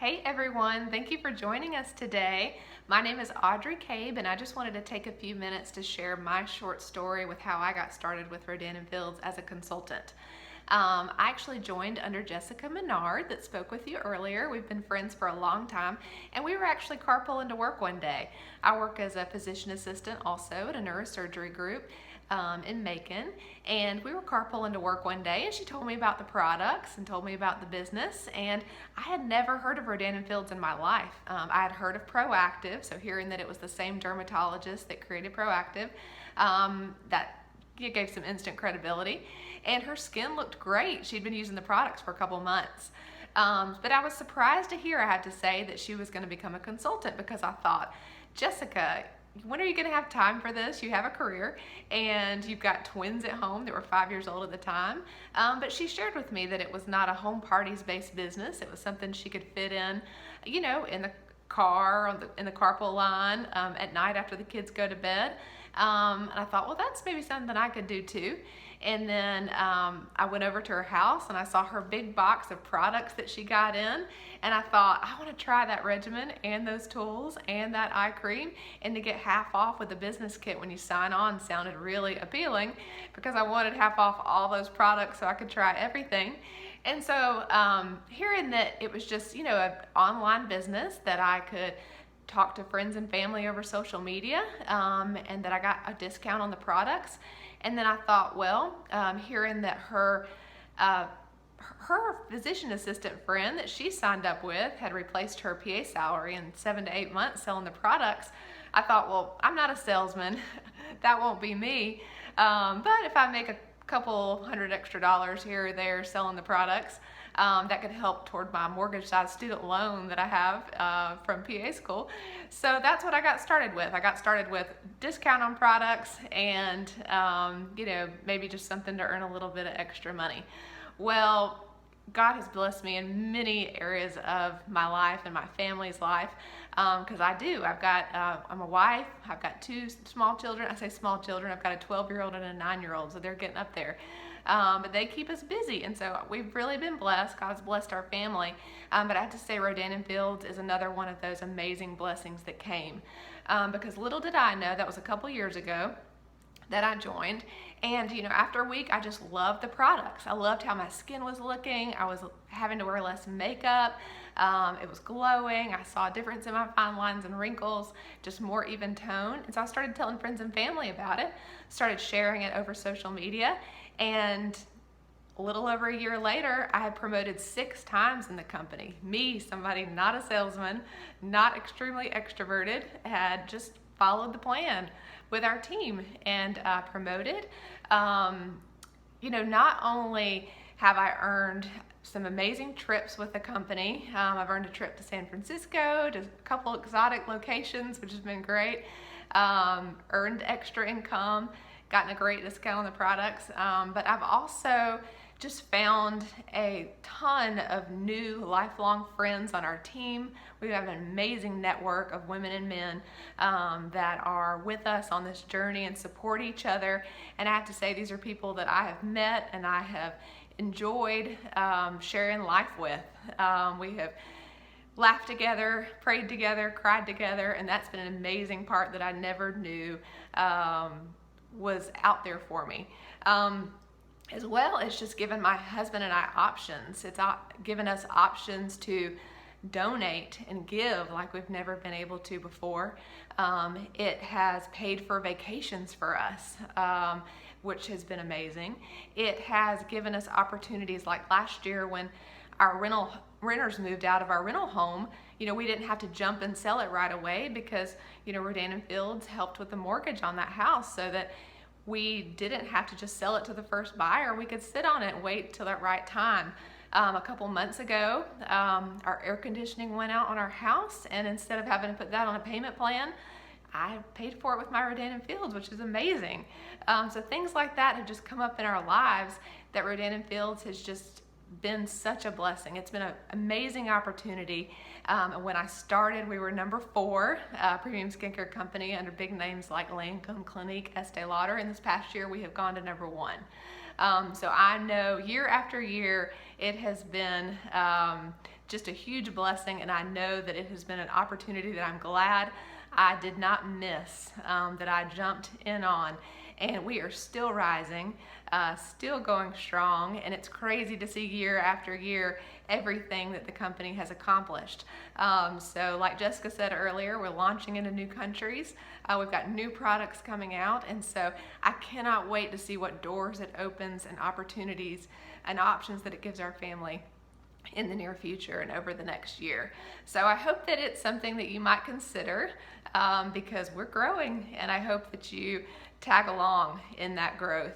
Hey everyone, thank you for joining us today. My name is Audrey Cabe and I just wanted to take a few minutes to share my short story with how I got started with Rodan & Fields as a consultant. I actually joined under Jessica Menard that spoke with you earlier. We've been friends for a long time and we were actually carpooling to work one day. I work as a physician assistant also at a neurosurgery group in Macon, and we were carpooling to work one day and she told me about the products and told me about the business, and I had never heard of Rodan & Fields in my life. I had heard of Proactive, so hearing that it was the same dermatologist that created Proactive, that it gave some instant credibility, and her skin looked great. She'd been using the products for a couple months. But I was surprised to hear, I had to say, that she was going to become a consultant, because I thought, Jessica, when are you going to have time for this? You have a career and you've got twins at home that were 5 years old at the time. But she shared with me that it was not a home parties based business. It was something she could fit in, in the car, in the carpool line, at night after the kids go to bed. And I thought, well, that's maybe something I could do too. And then I went over to her house and I saw her big box of products that she got in, and I thought, I want to try that regimen and those tools and that eye cream, and to get half off with the business kit when you sign on sounded really appealing, because I wanted half off all those products so I could try everything. And so hearing that it was just, an online business that I could talk to friends and family over social media, and that I got a discount on the products. And then I thought, well, hearing that her physician assistant friend that she signed up with had replaced her PA salary in 7 to 8 months selling the products, I thought, well, I'm not a salesman. That won't be me. But if I make a couple $100 extra here or there selling the products, that could help toward my mortgage-sized student loan that I have from PA school. So that's what I got started with. I got started with discount on products and, maybe just something to earn a little bit of extra money. Well, God has blessed me in many areas of my life and my family's life, because I'm a wife, I've got two small children. I say small children, I've got a 12-year-old and a 9-year-old, so they're getting up there. But they keep us busy, and so we've really been blessed. God's blessed our family. But I have to say, Rodan & Fields is another one of those amazing blessings that came. Because little did I know, that was a couple years ago that I joined, and after a week I just loved the products. I loved how my skin was looking. I was having to wear less makeup. It was glowing. I saw a difference in my fine lines and wrinkles, just more even tone. And so I started telling friends and family about it, started sharing it over social media, and a little over a year later, I had promoted 6 times in the company. Me, somebody not a salesman, not extremely extroverted, had just followed the plan with our team and promoted. Not only have I earned some amazing trips with the company, I've earned a trip to San Francisco, to a couple exotic locations, which has been great, earned extra income, gotten a great discount on the products, but I've also just found a ton of new lifelong friends on our team. We have an amazing network of women and men that are with us on this journey and support each other. And I have to say, these are people that I have met and I have enjoyed sharing life with. We have laughed together, prayed together, cried together, and that's been an amazing part that I never knew was out there for me. As well, it's just given my husband and I options. It's given us options to donate and give like we've never been able to before. It has paid for vacations for us, which has been amazing. It has given us opportunities like last year when our renters moved out of our rental home. We didn't have to jump and sell it right away, because Rodan & Fields helped with the mortgage on that house, so that we didn't have to just sell it to the first buyer. We could sit on it and wait till that right time. A couple months ago, our air conditioning went out on our house, and instead of having to put that on a payment plan, I paid for it with my Rodan & Fields, which is amazing. So things like that have just come up in our lives, that Rodan & Fields has just been such a blessing. It's been an amazing opportunity. When I started, we were number 4 premium skincare company under big names like Lancome, Clinique, Estee Lauder. And this past year, we have gone to number 1. So I know year after year, it has been just a huge blessing, and I know that it has been an opportunity that I'm glad I did not miss, that I jumped in on. And we are still rising, still going strong, and it's crazy to see year after year everything that the company has accomplished. So like Jessica said earlier, we're launching into new countries. We've got new products coming out, and so I cannot wait to see what doors it opens and opportunities and options that it gives our family in the near future and over the next year. So I hope that it's something that you might consider, because we're growing, and I hope that you tag along in that growth.